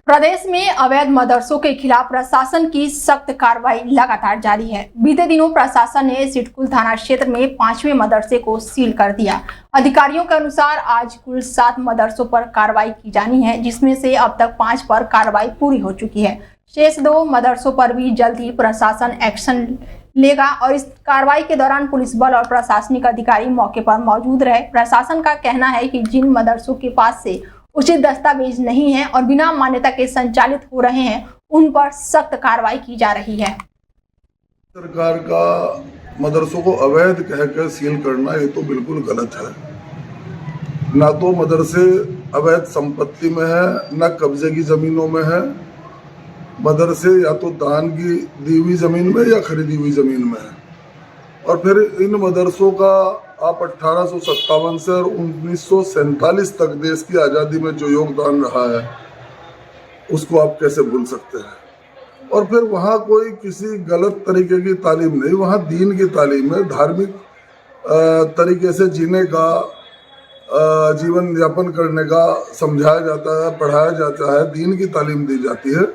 प्रदेश में अवैध मदरसों के खिलाफ प्रशासन की सख्त कार्रवाई लगातार जारी है। बीते दिनों प्रशासन ने सिडकुल थाना क्षेत्र में 5वें मदरसे को सील कर दिया। अधिकारियों के अनुसार आज कुल 7 मदरसों पर कार्रवाई की जानी है, जिसमें से अब तक 5 पर कार्रवाई पूरी हो चुकी है। शेष 2 मदरसों पर भी जल्द ही प्रशासन एक्शन लेगा और इस कार्रवाई के दौरान पुलिस बल और प्रशासनिक अधिकारी मौके पर मौजूद रहे। प्रशासन का कहना है कि जिन मदरसों के पास से उचित दस्तावेज नहीं है और बिना मान्यता के संचालित हो रहे हैं, उन पर सख्त कार्रवाई की जा रही है। सरकार का मदरसों को अवैध कहकर सील करना ये तो बिल्कुल गलत है। ना तो मदरसे अवैध संपत्ति में है, ना कब्जे की जमीनों में है। मदरसे या तो दान की दी हुई जमीन में या खरीदी हुई जमीन में है। और फिर इन मदरसों का आप 1857 से और 1947 तक देश की आज़ादी में जो योगदान रहा है उसको आप कैसे भूल सकते हैं। और फिर वहाँ कोई किसी गलत तरीके की तालीम नहीं, वहाँ दीन की तालीम है। धार्मिक तरीके से जीने का, जीवन यापन करने का समझाया जाता है, पढ़ाया जाता है, दीन की तालीम दी जाती है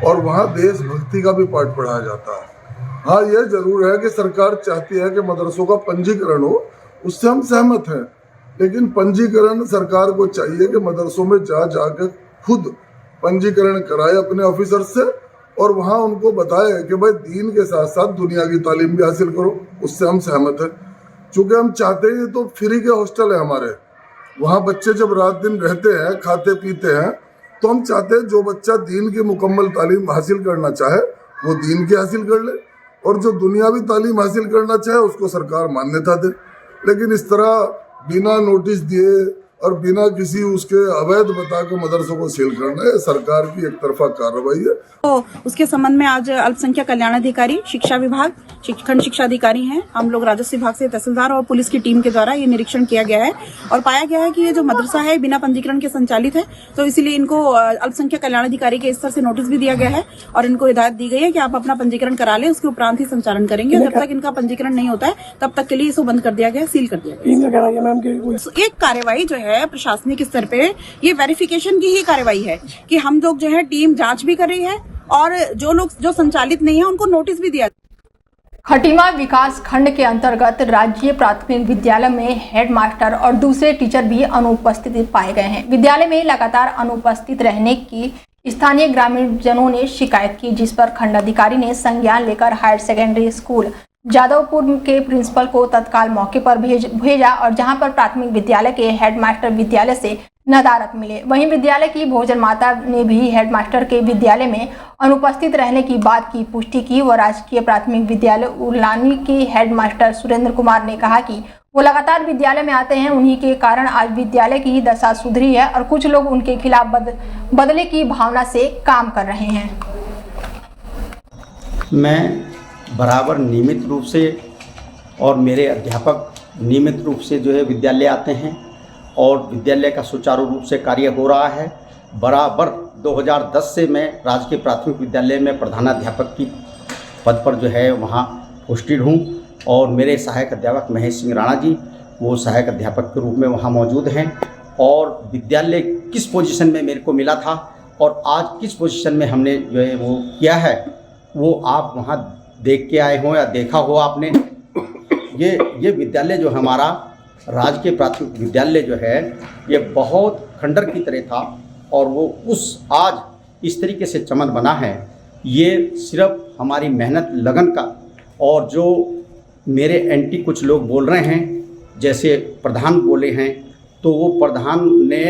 और वहाँ देशभक्ति का भी पाठ पढ़ाया जाता है। हाँ, यह जरूर है कि सरकार चाहती है कि मदरसों का पंजीकरण हो, उससे हम सहमत हैं। लेकिन पंजीकरण सरकार को चाहिए कि मदरसों में जाकर खुद पंजीकरण कराए अपने ऑफिसर से और वहाँ उनको बताए कि भाई दीन के साथ साथ दुनिया की तालीम भी हासिल करो। उससे हम सहमत हैं। चूँकि हम चाहते हैं तो फ्री के हॉस्टल है हमारे, वहाँ बच्चे जब रात दिन रहते हैं, खाते पीते हैं, तो हम चाहते हैं जो बच्चा दीन की मुकम्मल तालीम हासिल करना चाहे वो दीन की हासिल कर ले और जो दुनियावी तालीम हासिल करना चाहे उसको सरकार मान्यता दे। लेकिन इस तरह बिना नोटिस दिए और बिना किसी उसके अवैध बता के मदरसों को सील करना है सरकार की एक तरफा कार्रवाई है। तो उसके संबंध में आज अल्पसंख्यक कल्याण अधिकारी, शिक्षा विभाग, खंड शिक्षा अधिकारी हैं, हम लोग राजस्व विभाग से तहसीलदार और पुलिस की टीम के द्वारा ये निरीक्षण किया गया है और पाया गया है कि ये जो मदरसा है बिना पंजीकरण के संचालित है। तो इसीलिए इनको अल्पसंख्यक कल्याण अधिकारी के स्तर से नोटिस भी दिया गया है और इनको हिदायत दी गई है कि आप अपना पंजीकरण करा लें, उसके उपरांत ही संचालन करेंगे। जब तक इनका पंजीकरण नहीं होता है तब तक के लिए इसको बंद कर दिया गया, सील कर दिया गया। एक कार्रवाई जो है प्रशासनिक स्तर पे ये वेरिफिकेशन की ही कार्रवाई है कि हम लोग जो है टीम जांच भी कर रही है और जो लोग जो संचालित नहीं है उनको नोटिस भी दिया। खटीमा विकास खंड के अंतर्गत राज्य प्राथमिक विद्यालय में हेडमास्टर और दूसरे टीचर भी अनुपस्थित पाए गए हैं। विद्यालय में लगातार अनुपस्थित रहने की स्थानीय ग्रामीण जनों ने शिकायत की, जिस पर खंड अधिकारी ने संज्ञान लेकर हायर सेकेंडरी स्कूल जादवपुर के प्रिंसिपल को तत्काल मौके पर भेजा और जहां पर प्राथमिक विद्यालय के हेडमास्टर विद्यालय से नदारद मिले। वहीं विद्यालय की भोजन माता ने भी हेडमास्टर के विद्यालय में अनुपस्थित रहने की बात की पुष्टि की। वो राजकीय प्राथमिक विद्यालय उलानी के हेडमास्टर सुरेंद्र कुमार ने कहा कि वो लगातार विद्यालय में आते हैं, उन्हीं के कारण आज विद्यालय की दशा सुधरी है और कुछ लोग उनके खिलाफ बदले की भावना से काम कर रहे हैं। मैं बराबर नियमित रूप से और मेरे अध्यापक नियमित रूप से जो है विद्यालय आते हैं और विद्यालय का सुचारू रूप से कार्य हो रहा है। बराबर 2010 से मैं राजकीय प्राथमिक विद्यालय में प्रधानाध्यापक की पद पर जो है वहाँ पोस्टेड हूँ और मेरे सहायक अध्यापक महेश सिंह राणा जी वो सहायक अध्यापक के रूप में वहाँ मौजूद हैं। और विद्यालय किस पोजीशन में मेरे को मिला था और आज किस पोजीशन में हमने जो है वो किया है वो आप वहाँ देख के आए हों या देखा हो आपने। ये विद्यालय जो हमारा राजकीय प्राथमिक विद्यालय जो है ये बहुत खंडर की तरह था और वो उस आज इस तरीके से चमन बना है, ये सिर्फ हमारी मेहनत लगन का। और जो मेरे एंटी कुछ लोग बोल रहे हैं, जैसे प्रधान बोले हैं, तो वो प्रधान ने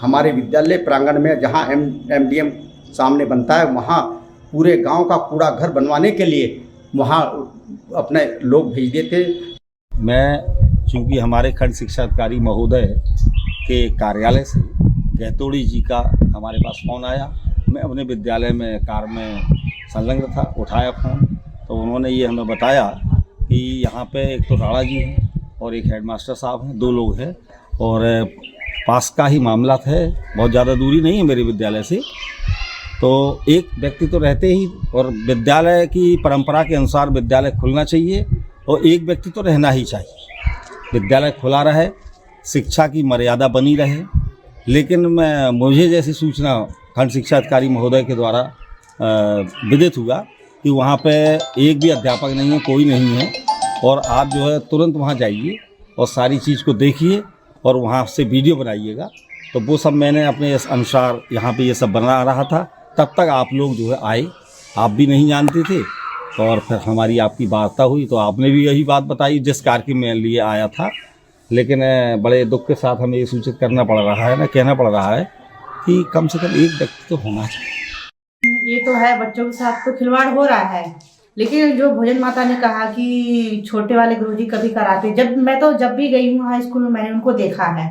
हमारे विद्यालय प्रांगण में जहाँ MDM सामने बनता है वहाँ पूरे गांव का कूड़ा घर बनवाने के लिए वहाँ अपने लोग भेज देते। मैं चूँकि हमारे खंड शिक्षा अधिकारी महोदय के कार्यालय से गहतोड़ी जी का हमारे पास फ़ोन आया, मैं अपने विद्यालय में कार्य में संलग्न था, उठाया फ़ोन तो उन्होंने ये हमें बताया कि यहाँ पे एक तो राणा जी हैं और एक हेडमास्टर साहब हैं, 2 लोग हैं और पास का ही मामला है, बहुत ज़्यादा दूरी नहीं है मेरे विद्यालय से। तो एक व्यक्ति तो रहते ही और विद्यालय की परंपरा के अनुसार विद्यालय खुलना चाहिए और एक व्यक्ति तो रहना ही चाहिए। विद्यालय खुला रहे, शिक्षा की मर्यादा बनी रहे, लेकिन मुझे जैसी सूचना खंड शिक्षा अधिकारी महोदय के द्वारा विदित हुआ कि वहाँ पे एक भी अध्यापक नहीं है, कोई नहीं है, और आप जो है तुरंत वहाँ जाइए और सारी चीज़ को देखिए और वहाँ से वीडियो बनाइएगा। तो वो सब मैंने अपने इस अनुसार यहाँ पे ये सब बना रहा था। तब तक आप लोग जो है आए, आप भी नहीं जानते थे, और फिर हमारी आपकी वार्ता हुई तो आपने भी यही बात बताई जिस कार्य के मैं लिए आया था। लेकिन बड़े दुख के साथ हमें ये सूचित करना पड़ रहा है, कहना पड़ रहा है कि कम से कम एक व्यक्ति तो होना चाहिए। ये तो है, बच्चों के साथ तो खिलवाड़ हो रहा है, लेकिन जो भोजन माता ने कहा कि छोटे वाले गुरुजी कभी कराते, जब भी गई हूँ हाई स्कूल में मैंने उनको देखा है।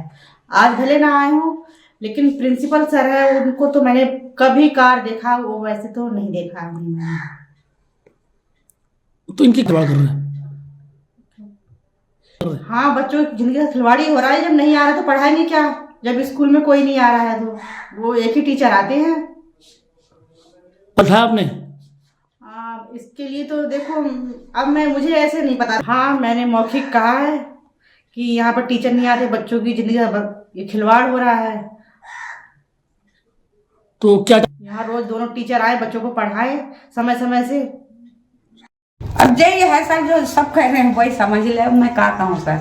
आज भले ना आए हूँ, लेकिन प्रिंसिपल सर है उनको तो मैंने कभी कार देखा, वो वैसे तो नहीं देखा है मैंने। तो इनकी खिलवाड़ कर रहे हैं। हाँ, बच्चों की जिंदगी का खिलवाड़ी हो रहा है। जब नहीं आ रहा तो पढ़ाएंगे क्या? जब स्कूल में कोई नहीं आ रहा है तो वो एक ही टीचर आते हैं। पता आपने? इसके लिए तो देखो, अब मुझे ऐसे नहीं पता। हाँ, मैंने मौखिक कहा है कि यहाँ पर टीचर नहीं आते, बच्चों की जिंदगी का ये खिलवाड़ हो रहा है। तो क्या यहाँ रोज दोनों टीचर आए, बच्चों को पढ़ाए समय समय से। अब यही है सर, जो सब कह रहे हैं वही समझ ले, मैं क्या कहूँ सर।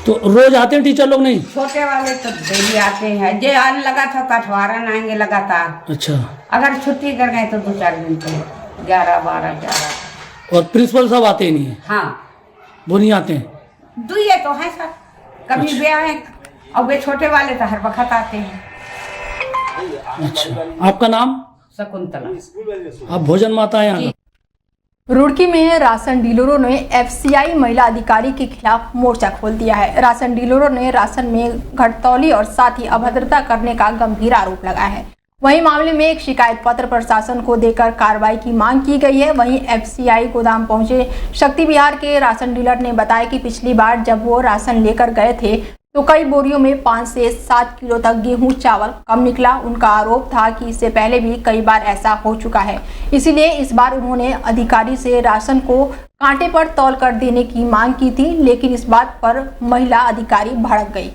तो रोज आते हैं टीचर लोग? नहीं, छोटे वाले तो डेली आते हैं। जे आने लगा था तो 18 आएंगे लगातार। अच्छा, अगर छुट्टी कर गए तो 2-4 दिन तो 11, 12, 11। और प्रिंसिपल साहब आते ही नहीं है? हाँ, वो नहीं आते हैं। दुए तो है सर, कभी वे आए और वे छोटे वाले तो हर वक्त आते हैं। अच्छा, आपका नाम? शकुंतला। आप भोजन माता यहाँ? रुड़की में राशन डीलरों ने एफसीआई महिला अधिकारी के खिलाफ मोर्चा खोल दिया है। राशन डीलरों ने राशन में घटतौली और साथ ही अभद्रता करने का गंभीर आरोप लगाया है। वहीं मामले में एक शिकायत पत्र प्रशासन को देकर कार्रवाई की मांग की गई है। वहीं एफसीआई गोदाम पहुंचे शक्ति विहार के राशन डीलर ने बताया कि पिछली बार जब वो राशन लेकर गए थे तो कई बोरियों में 5 से 7 किलो तक गेहूं चावल कम निकला। उनका आरोप था कि इससे पहले भी कई बार ऐसा हो चुका है, इसीलिए इस बार उन्होंने अधिकारी से राशन को कांटे पर तौल कर देने की मांग की थी, लेकिन इस बात पर महिला अधिकारी भड़क गई।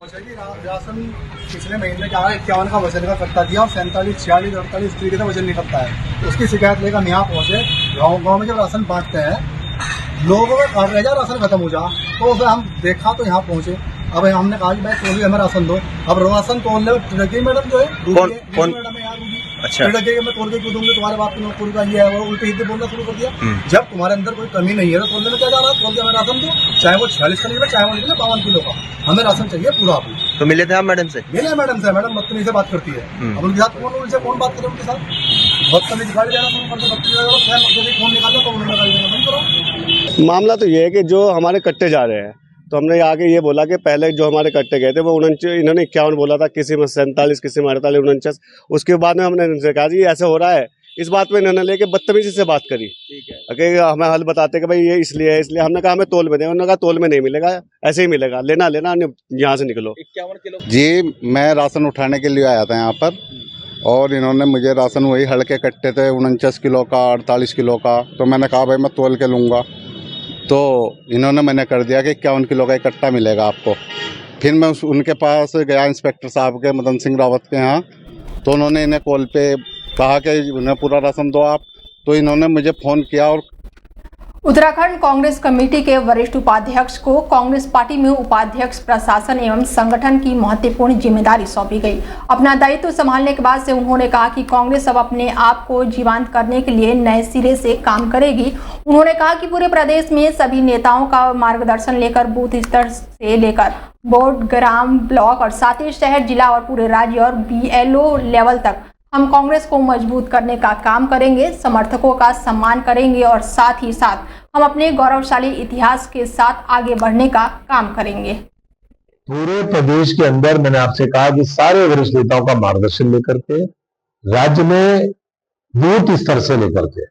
राशन पिछले महीने का 51 का वजन का कट्टा दिया और 47, 46, 48 तरीके का वजन निकलता है। उसकी शिकायत लेकर हम यहाँ पहुँचे। गाँव में जब राशन बांटते हैं, लोगों का घर रह जा, राशन खत्म हो जा, तो उसे हम देखा तो यहाँ पहुँचे। अब हमने कहा कि भाई तोलिए हमें राशन दो। अब राशन तोलने में मैडम जो है कौन मैडम है यार, अच्छा मैं तोल के क्यों दूंगी, तुम्हारे बात की नौकरी का ये है वो, उल्टे सीधे बोलना शुरू कर दिया। जब तुम्हारे अंदर कोई कमी नहीं है तो तोलने में क्या जा रहा है? तोल के हमें राशन दो, चाहे वो 46 का निकले, चाहे वो निकले 52 किलो का, हमें राशन चाहिए पूरा। तो मिले थे आप मैडम से? मिले मैडम से। मैडम बदतमीजी से बात करती है। अब उनके साथ कौन बात करे? उनके साथ बदतमीजी गाड़ी जाना फोन निकालना तो उन्होंने बंद करो। मामला तो ये है कि जो हमारे कट्टे जा रहे हैं, तो हमने आगे ये बोला कि पहले जो हमारे कट्टे गए थे वो 49, इन्होंने 51 बोला था, किसी में 47, किसी में 48, 49। उसके बाद में हमने इनसे कहा जी ऐसे हो रहा है। इस बात में इन्होंने लेके बदतमीजी से बात करी। ठीक है, हमें हल बताते कि भाई ये इसलिए है, इसलिए। हमने कहा हमें तोल में दें। उन्होंने कहा तोल में नहीं मिलेगा, ऐसे ही मिलेगा, लेना यहाँ से निकलो। 51 किलो जी, मैं राशन उठाने के लिए आया था यहाँ पर, और इन्होंने मुझे राशन वही हल्के कट्टे थे 49 किलो का, 48 किलो का। तो मैंने कहा भाई मैं तोल के लूँगा, तो इन्होंने मैंने कर दिया कि 51 किलो का इकट्ठा मिलेगा आपको। फिर मैं उनके पास गया, इंस्पेक्टर साहब के, मदन सिंह रावत के यहाँ। तो उन्होंने इन्हें कॉल पे कहा कि उन्हें पूरा राशन दो आप। तो इन्होंने मुझे फ़ोन किया और उत्तराखंड कांग्रेस कमेटी के वरिष्ठ उपाध्यक्ष को कांग्रेस पार्टी में उपाध्यक्ष, प्रशासन एवं संगठन की महत्वपूर्ण जिम्मेदारी सौंपी गई। अपना दायित्व संभालने के बाद से उन्होंने कहा कि कांग्रेस अब अपने आप को जीवंत करने के लिए नए सिरे से काम करेगी। उन्होंने कहा कि पूरे प्रदेश में सभी नेताओं का मार्गदर्शन लेकर बूथ स्तर से लेकर बोर्ड, ग्राम, ब्लॉक और साथ ही शहर, जिला और पूरे राज्य और BLO लेवल तक हम कांग्रेस को मजबूत करने का काम करेंगे, समर्थकों का सम्मान करेंगे और साथ ही साथ हम अपने गौरवशाली इतिहास के साथ आगे बढ़ने का काम करेंगे। पूरे प्रदेश के अंदर मैंने आपसे कहा कि सारे वरिष्ठ नेताओं का मार्गदर्शन लेकर के राज्य में बूथ स्तर से लेकर के,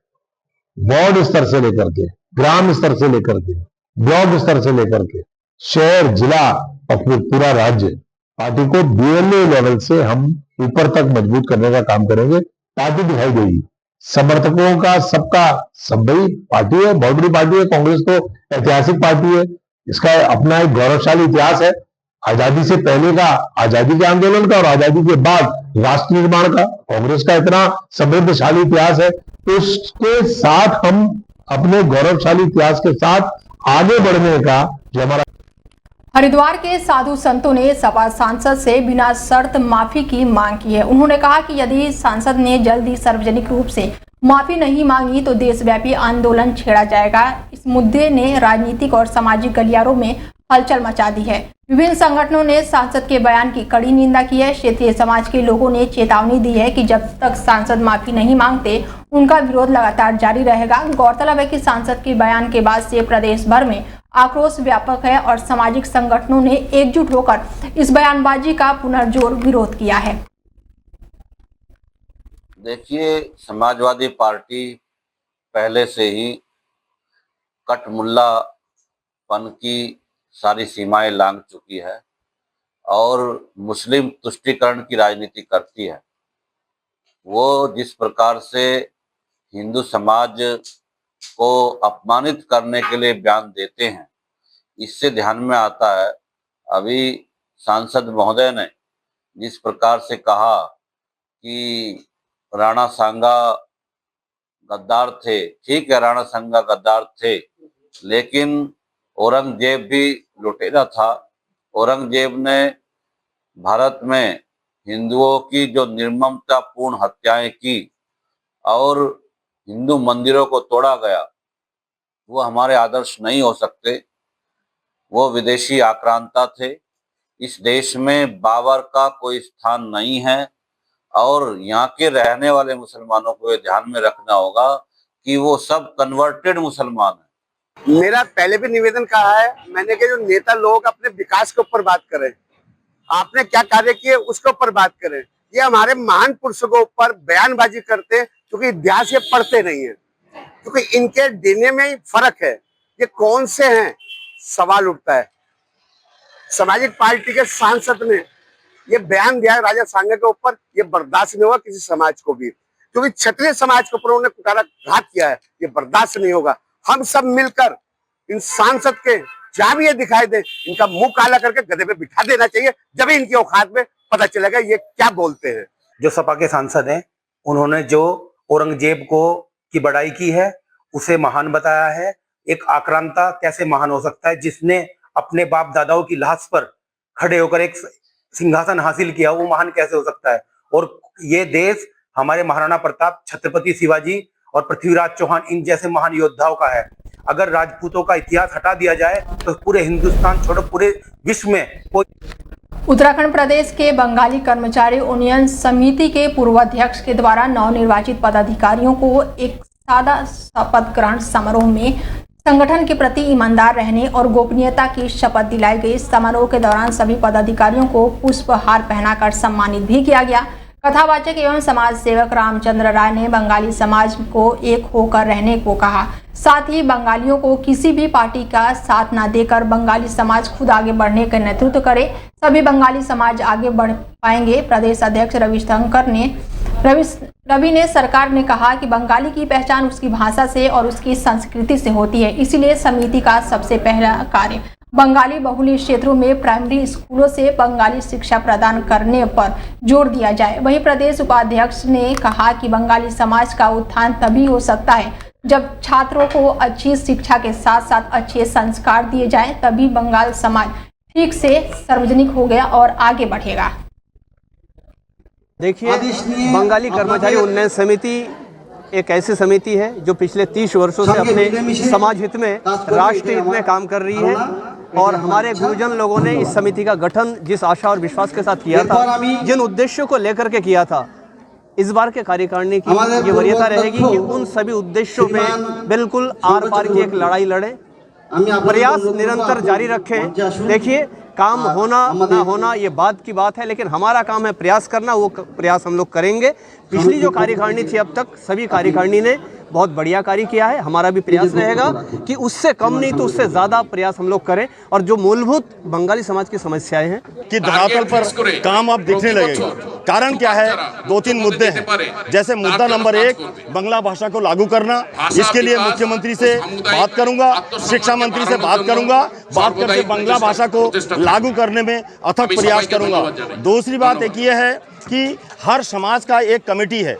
वार्ड स्तर से लेकर के, ग्राम स्तर से लेकर के, ब्लॉक स्तर से लेकर के, शहर, जिला और पूरा राज्य, पार्टी को BLO लेवल से हम ऊपर तक मजबूत करने का काम करेंगे। पार्टी दिखाई देगी, समर्थकों का सबका सब बड़ी पार्टी है, बहुत बड़ी पार्टी है। कांग्रेस तो ऐतिहासिक पार्टी है, इसका अपना एक गौरवशाली इतिहास है। आजादी से पहले का आजादी के आंदोलन का और आजादी के बाद राष्ट्र निर्माण का कांग्रेस का इतना समृद्धशाली इतिहास है, तो उसके साथ हम अपने गौरवशाली इतिहास के साथ आगे बढ़ने का जो हमारा। हरिद्वार के साधु संतों ने सपा सांसद से बिना शर्त माफी की मांग की है। उन्होंने कहा कि यदि सांसद ने जल्दी सार्वजनिक रूप से माफी नहीं मांगी तो देशव्यापी आंदोलन छेड़ा जाएगा। इस मुद्दे ने राजनीतिक और सामाजिक गलियारों में हलचल मचा दी है। विभिन्न संगठनों ने सांसद के बयान की कड़ी निंदा की है। क्षेत्रीय समाज के लोगों ने चेतावनी दी है कि जब तक सांसद माफी नहीं मांगते उनका विरोध लगातार जारी रहेगा। गौरतलब है कि सांसद के बयान के बाद से प्रदेश भर में आक्रोश व्यापक है और सामाजिक संगठनों ने एकजुट होकर इस बयानबाजी का पुनर्जोर विरोध किया है। देखिए, समाजवादी पार्टी पहले से ही कटमुल्लापन की सारी सीमाएं लांघ चुकी है और मुस्लिम तुष्टीकरण की राजनीति करती है। वो जिस प्रकार से हिंदू समाज को अपमानित करने के लिए बयान देते हैं, इससे ध्यान में आता है अभी सांसद महोदय ने जिस प्रकार से कहा कि राणा सांगा गद्दार थे। ठीक है, राणा सांगा गद्दार थे, लेकिन औरंगजेब भी लुटेरा था। औरंगजेब ने भारत में हिंदुओं की जो निर्ममतापूर्ण हत्याएं की और हिंदू मंदिरों को तोड़ा गया, वो हमारे आदर्श नहीं हो सकते। वो विदेशी आक्रांता थे। इस देश में बाबर का कोई स्थान नहीं है और यहाँ के रहने वाले मुसलमानों को ये ध्यान में रखना होगा कि वो सब कन्वर्टेड मुसलमान हैं। मेरा पहले भी निवेदन कहा है मैंने कि जो नेता लोग अपने विकास के ऊपर बात करें, आपने क्या कार्य किए उसके ऊपर बात करें। ये हमारे महान पुरुषों के ऊपर बयानबाजी करते हैं क्योंकि इतिहास ये पढ़ते नहीं है, क्योंकि इनके डीएनए में ही फर्क है। ये कौन से हैं, सवाल उठता है। सामाजिक पार्टी के सांसद ने ये बयान दिया है राजा सांगा के ऊपर, ये बर्दाश्त नहीं होगा किसी समाज को भी, क्योंकि क्षत्रिय समाज के ऊपर उन्होंने कुठाराघात किया है। ये बर्दाश्त नहीं होगा। हम सब मिलकर इन सांसद के जहां भी ये दिखाई दे, इनका मुंह काला करके गधे पे बिठा देना चाहिए, जब इनकी औकात में पता चलेगा ये क्या बोलते हैं। जो सपा के सांसद हैं, उन्होंने जो औरंगजेब को की बड़ाई की है उसे महान बताया है। एक आक्रांता कैसे महान हो सकता है, जिसने अपने बाप दादाओं की लाश पर खड़े होकर एक सिंहासन हासिल किया, वो महान कैसे हो सकता है। और ये देश हमारे महाराणा प्रताप, छत्रपति शिवाजी और पृथ्वीराज चौहान, इन जैसे महान योद्धाओं का है। अगर राजपूतों का इतिहास हटा दिया जाए तो पूरे हिंदुस्तान छोड़ो पूरे विश्व में कोई। उत्तराखंड प्रदेश के बंगाली कर्मचारी उन्नयन समिति के पूर्व अध्यक्ष के द्वारा नवनिर्वाचित पदाधिकारियों को एक सादा शपथ ग्रहण समारोह में संगठन के प्रति ईमानदार रहने और गोपनीयता की शपथ दिलाई गई। समारोह के दौरान सभी पदाधिकारियों को पुष्पहार पहनाकर सम्मानित भी किया गया। कथावाचक एवं समाज सेवक रामचंद्र राय ने बंगाली समाज को एक होकर रहने को कहा। साथ ही बंगालियों को किसी भी पार्टी का साथ न देकर बंगाली समाज खुद आगे बढ़ने का नेतृत्व करे, सभी बंगाली समाज आगे बढ़ पाएंगे। प्रदेश अध्यक्ष रवि ने सरकार ने कहा कि बंगाली की पहचान उसकी भाषा से और उसकी संस्कृति से होती है, इसीलिए समिति का सबसे पहला कार्य बंगाली बहुल क्षेत्रों में प्राइमरी स्कूलों से बंगाली शिक्षा प्रदान करने पर जोर दिया जाए। वहीं प्रदेश उपाध्यक्ष ने कहा कि बंगाली समाज का उत्थान तभी हो सकता है जब छात्रों को अच्छी शिक्षा के साथ साथ अच्छे संस्कार दिए जाएं, तभी बंगाल समाज ठीक से सार्वजनिक हो गया और आगे बढ़ेगा। देखिए, बंगाली कर्मचारी उन्नयन समिति एक ऐसी समिति है जो पिछले 30 वर्षों से अपने समाज हित में, राष्ट्र हित में काम कर रही है और हमारे गुरुजन लोगों ने इस समिति का गठन जिस आशा और विश्वास के साथ किया था, जिन उद्देश्यों को लेकर के किया था, इस बार के कार्यकारिणी की ये वरीयता रहेगी कि उन सभी उद्देश्यों पे बिल्कुल आर पार की एक लड़ाई लड़ें, प्रयास निरंतर जारी रखें। देखिए, काम होना ना होना ये बात की बात है, लेकिन हमारा काम है प्रयास करना, वो प्रयास हम लोग करेंगे। पिछली जो कार्यकारिणी थी अब तक, सभी कार्यकारिणी ने बहुत बढ़िया कार्य किया है। हमारा भी प्रयास रहेगा कि उससे कम नहीं तो उससे ज़्यादा प्रयास हम लोग करें और जो मूलभूत बंगाली समाज की समस्याएं हैं कि धरातल पर काम अब दिखने लगेगा। कारण क्या है? 2-3 मुद्दे हैं। जैसे मुद्दा नंबर 1 बांग्ला भाषा को लागू करना, इसके लिए मुख्यमंत्री से बात करूंगा, शिक्षा मंत्री से बात करूंगा, बात करके बांग्ला भाषा को लागू करने में अथक प्रयास करूंगा। दूसरी बात एक ये है कि हर समाज का एक कमेटी है,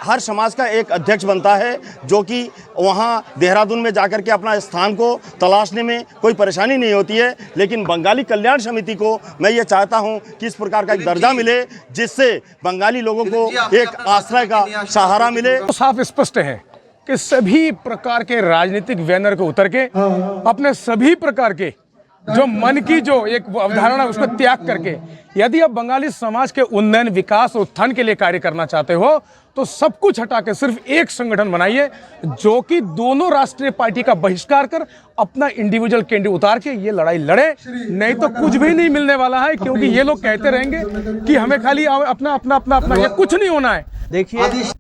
हर समाज का एक अध्यक्ष बनता है जो कि वहाँ देहरादून में जाकर के अपना स्थान को तलाशने में कोई परेशानी नहीं होती है। लेकिन बंगाली कल्याण समिति को मैं ये चाहता हूँ कि इस प्रकार का एक दर्जा मिले जिससे बंगाली लोगों को एक आश्रय का सहारा मिले। तो साफ स्पष्ट है कि सभी प्रकार के राजनीतिक बैनर को उतर के अपने सभी प्रकार के जो मन की जो एक अवधारणा उसको त्याग करके यदि आप बंगाली समाज के उन्नयन, विकास और उत्थान के लिए कार्य करना चाहते हो तो सब कुछ हटा के सिर्फ एक संगठन बनाइए जो कि दोनों राष्ट्रीय पार्टी का बहिष्कार कर अपना इंडिविजुअल कैंडिडेट उतार के ये लड़ाई लड़े। नहीं तो कुछ भी नहीं मिलने वाला है, क्योंकि ये लोग कहते रहेंगे कि हमें खाली अपना अपना अपना अपना, ये कुछ नहीं होना है। देखिए,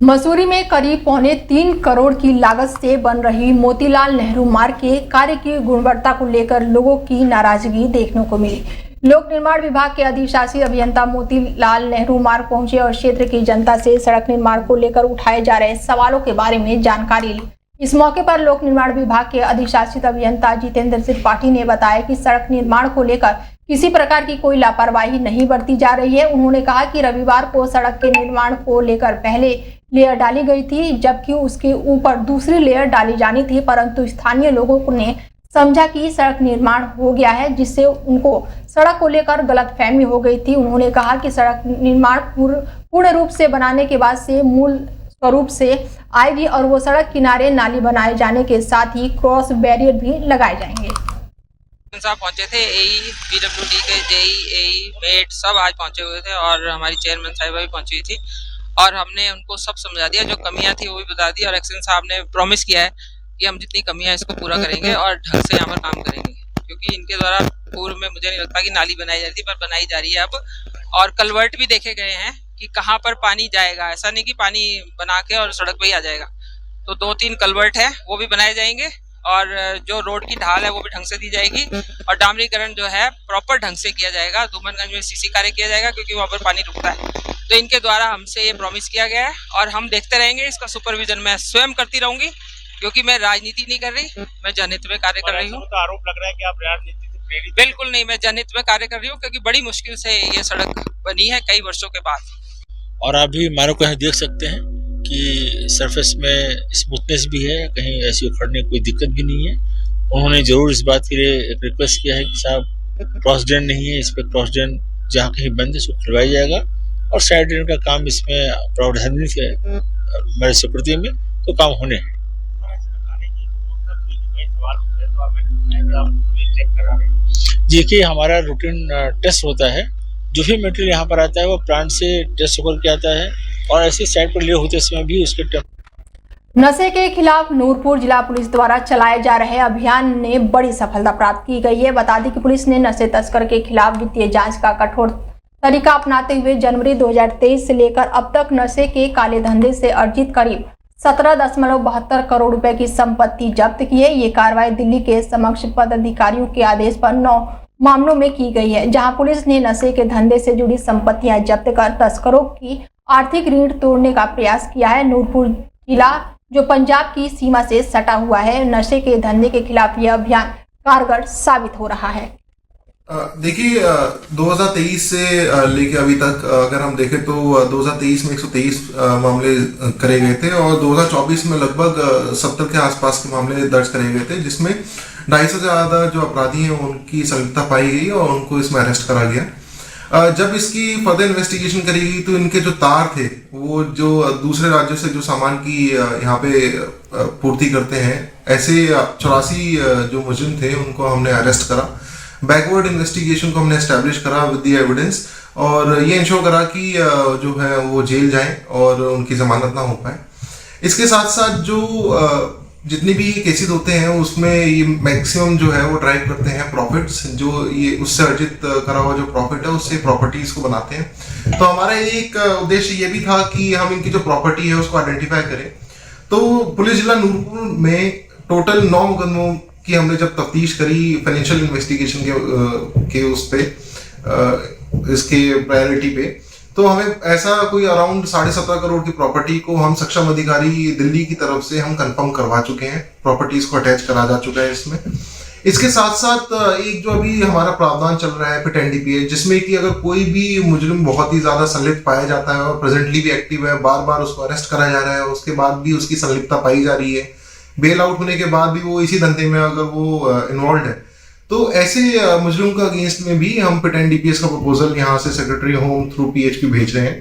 मसूरी में करीब 3.25 करोड़ की लागत से बन रही मोतीलाल नेहरू मार्ग के कार्य की गुणवत्ता को लेकर लोगों की नाराजगी देखने को मिली। लोक निर्माण विभाग के अधिशासी अभियंता मोतीलाल नेहरू मार्ग पहुंचे और क्षेत्र की जनता से सड़क निर्माण को लेकर उठाए जा रहे सवालों के बारे में जानकारी ली। इस मौके पर लोक निर्माण विभाग के अधिशासित अभियंता जितेंद्र त्रिपाठी ने बताया कि सड़क निर्माण को लेकर किसी प्रकार की कोई लापरवाही नहीं बरती जा रही है। उन्होंने कहा कि रविवार को सड़क के निर्माण को लेकर पहले लेयर डाली गई थी, जबकि उसके ऊपर दूसरी लेयर डाली जानी थी, परंतु स्थानीय लोगों ने समझा कि सड़क निर्माण हो गया है, जिससे उनको सड़क को लेकर गलतफहमी हो गई थी। उन्होंने कहा कि सड़क निर्माण पूर्ण रूप से बनाने के बाद से मूल स्वरूप से आएगी और वो सड़क किनारे नाली बनाए जाने के साथ ही क्रॉस बैरियर भी लगाए जाएंगे। साहब पहुंचे थे, एई, पीडब्ल्यूडी के जेई, एई, मेट सब आज पहुंचे हुए थे और हमारी चेयरमैन साहिबा भी पहुंची थी और हमने उनको सब समझा दिया, जो कमियां थी वो भी बता दी और एक्शन साहब ने प्रॉमिस किया है कि हम जितनी कमियां इसको पूरा करेंगे और ढंग से यहाँ पर काम करेंगे, क्योंकि इनके द्वारा पूर्व में मुझे नहीं लगता कि नाली बनाई जा रही थी, पर बनाई जा रही है अब। और कलवर्ट भी देखे गए हैं कि कहाँ पर पानी जाएगा, ऐसा नहीं कि पानी बना के और सड़क पे ही आ जाएगा। तो 2-3 कलवर्ट है वो भी बनाए जाएंगे और जो रोड की ढाल है वो भी ढंग से दी जाएगी और डामरीकरण जो है प्रॉपर ढंग से किया जाएगा। धूमनगंज में सीसी कार्य किया जाएगा क्योंकि वहाँ पर पानी रुकता है। तो इनके द्वारा हमसे ये प्रॉमिस किया गया है और हम देखते रहेंगे। इसका सुपरविजन मैं स्वयं करती रहूंगी, क्योंकि मैं राजनीति नहीं कर रही, मैं जनहित में कार्य कर रही हूँ। तो आरोप लग रहा है कि आप राजनीति से प्रेरित? बिल्कुल नहीं, मैं जनहित में कार्य कर रही हूँ, क्योंकि बड़ी मुश्किल से ये सड़क बनी है कई वर्षों के बाद। और आप भी मानो कहीं देख सकते हैं कि सरफेस में स्मूथनेस भी है, कहीं ऐसी उखड़ने की कोई दिक्कत भी नहीं है। उन्होंने जरूर इस बात के लिए एक रिक्वेस्ट किया है कि साहब क्रॉस ड्रेन नहीं है, इस पर क्रॉस ड्रेन जहाँ कहीं बंद है उसको खुलवाया जाएगा और साइड ड्रेन का काम इसमें प्रावधान है मेरे सुपुर्द में, तो काम होने हैं। देखिए, हमारा रूटीन टेस्ट होता है, जो भी मटेरियल यहाँ पर आता है वो प्लांट से टेस्ट होकर के आता है और ऐसी साइड पर ले होते समय भी उसके नशे के खिलाफ नूरपुर जिला पुलिस द्वारा चलाए जा रहे अभियान ने बड़ी सफलता प्राप्त की गई है। बता दें कि पुलिस ने नशे तस्कर के खिलाफ वित्तीय जांच का कठोर तरीका अपनाते हुए जनवरी 2023 से लेकर अब तक नशे के काले धंधे से अर्जित करीब 17.72 करोड़ रुपए की संपत्ति जब्त की है। ये कार्रवाई दिल्ली के समक्ष पदाधिकारियों के आदेश पर 9 मामलों में की गई है, जहां पुलिस ने नशे के धंधे से जुड़ी संपत्तियां जब्त कर तस्करों की आर्थिक रीढ़ तोड़ने का प्रयास किया है। नूरपुर जिला जो पंजाब की सीमा से सटा हुआ है, नशे के धंधे के खिलाफ यह अभियान कारगर साबित हो रहा है। देखिए, 2023 से लेके अभी तक अगर हम देखें तो 2023 में 123 मामले करे गए थे और 2024 में लगभग 70 के आसपास के मामले दर्ज करे गए थे, जिसमें 250 से ज़्यादा जो अपराधी हैं उनकी संलिप्तता पाई गई और उनको इसमें अरेस्ट करा गया। जब इसकी फर्दर इन्वेस्टिगेशन करी गई तो इनके जो तार थे वो जो दूसरे राज्यों से जो सामान की यहाँ पे पूर्ति करते हैं, ऐसे 84 जो मुजरिम थे उनको हमने अरेस्ट करा। बैकवर्ड इन्वेस्टिगेशन को हमने एस्टैब्लिश करा विद द एविडेंस और ये इंश्योर करा कि जो है वो जेल जाएं और उनकी जमानत ना हो पाए। इसके साथ साथ जो जितने भी केसेस होते हैं उसमें ये मैक्सिमम जो है वो ड्राइव करते हैं प्रॉफिट्स, जो ये उससे अर्जित करा हुआ जो प्रॉफिट है उससे प्रॉपर्टीज को बनाते हैं। तो हमारा एक उद्देश्य ये भी था कि हम इनकी जो प्रॉपर्टी है उसको आइडेंटिफाई करें। तो पुलिस जिला नूरपुर में टोटल 9 मुकदमों की हमने जब तफ्तीश करी फाइनेंशियल इन्वेस्टिगेशन के उस पे इसके प्रायोरिटी पे, तो हमें ऐसा कोई अराउंड 17.5 करोड़ की प्रॉपर्टी को हम सक्षम अधिकारी दिल्ली की तरफ से हम कंफर्म करवा चुके हैं, प्रॉपर्टीज को अटैच करा जा चुका है इसमें। इसके साथ साथ एक जो अभी हमारा प्रावधान चल रहा है फिट एनडीपीएस, जिसमें कि अगर कोई भी मुजरिम बहुत ही ज्यादा संलिप्त पाया जाता है और प्रेजेंटली भी एक्टिव है, बार बार उसको अरेस्ट करा जा रहा है, उसके बाद भी उसकी संलिप्तता पाई जा रही है, बेल आउट होने के बाद भी वो इसी धंधे में अगर वो इन्वॉल्व है, तो ऐसे मुजरिम का अगेंस्ट में भी हम फिट एनडीपीएस का प्रपोजल यहाँ से सेक्रेटरी होम थ्रू पीएचपी भेज रहे हैं।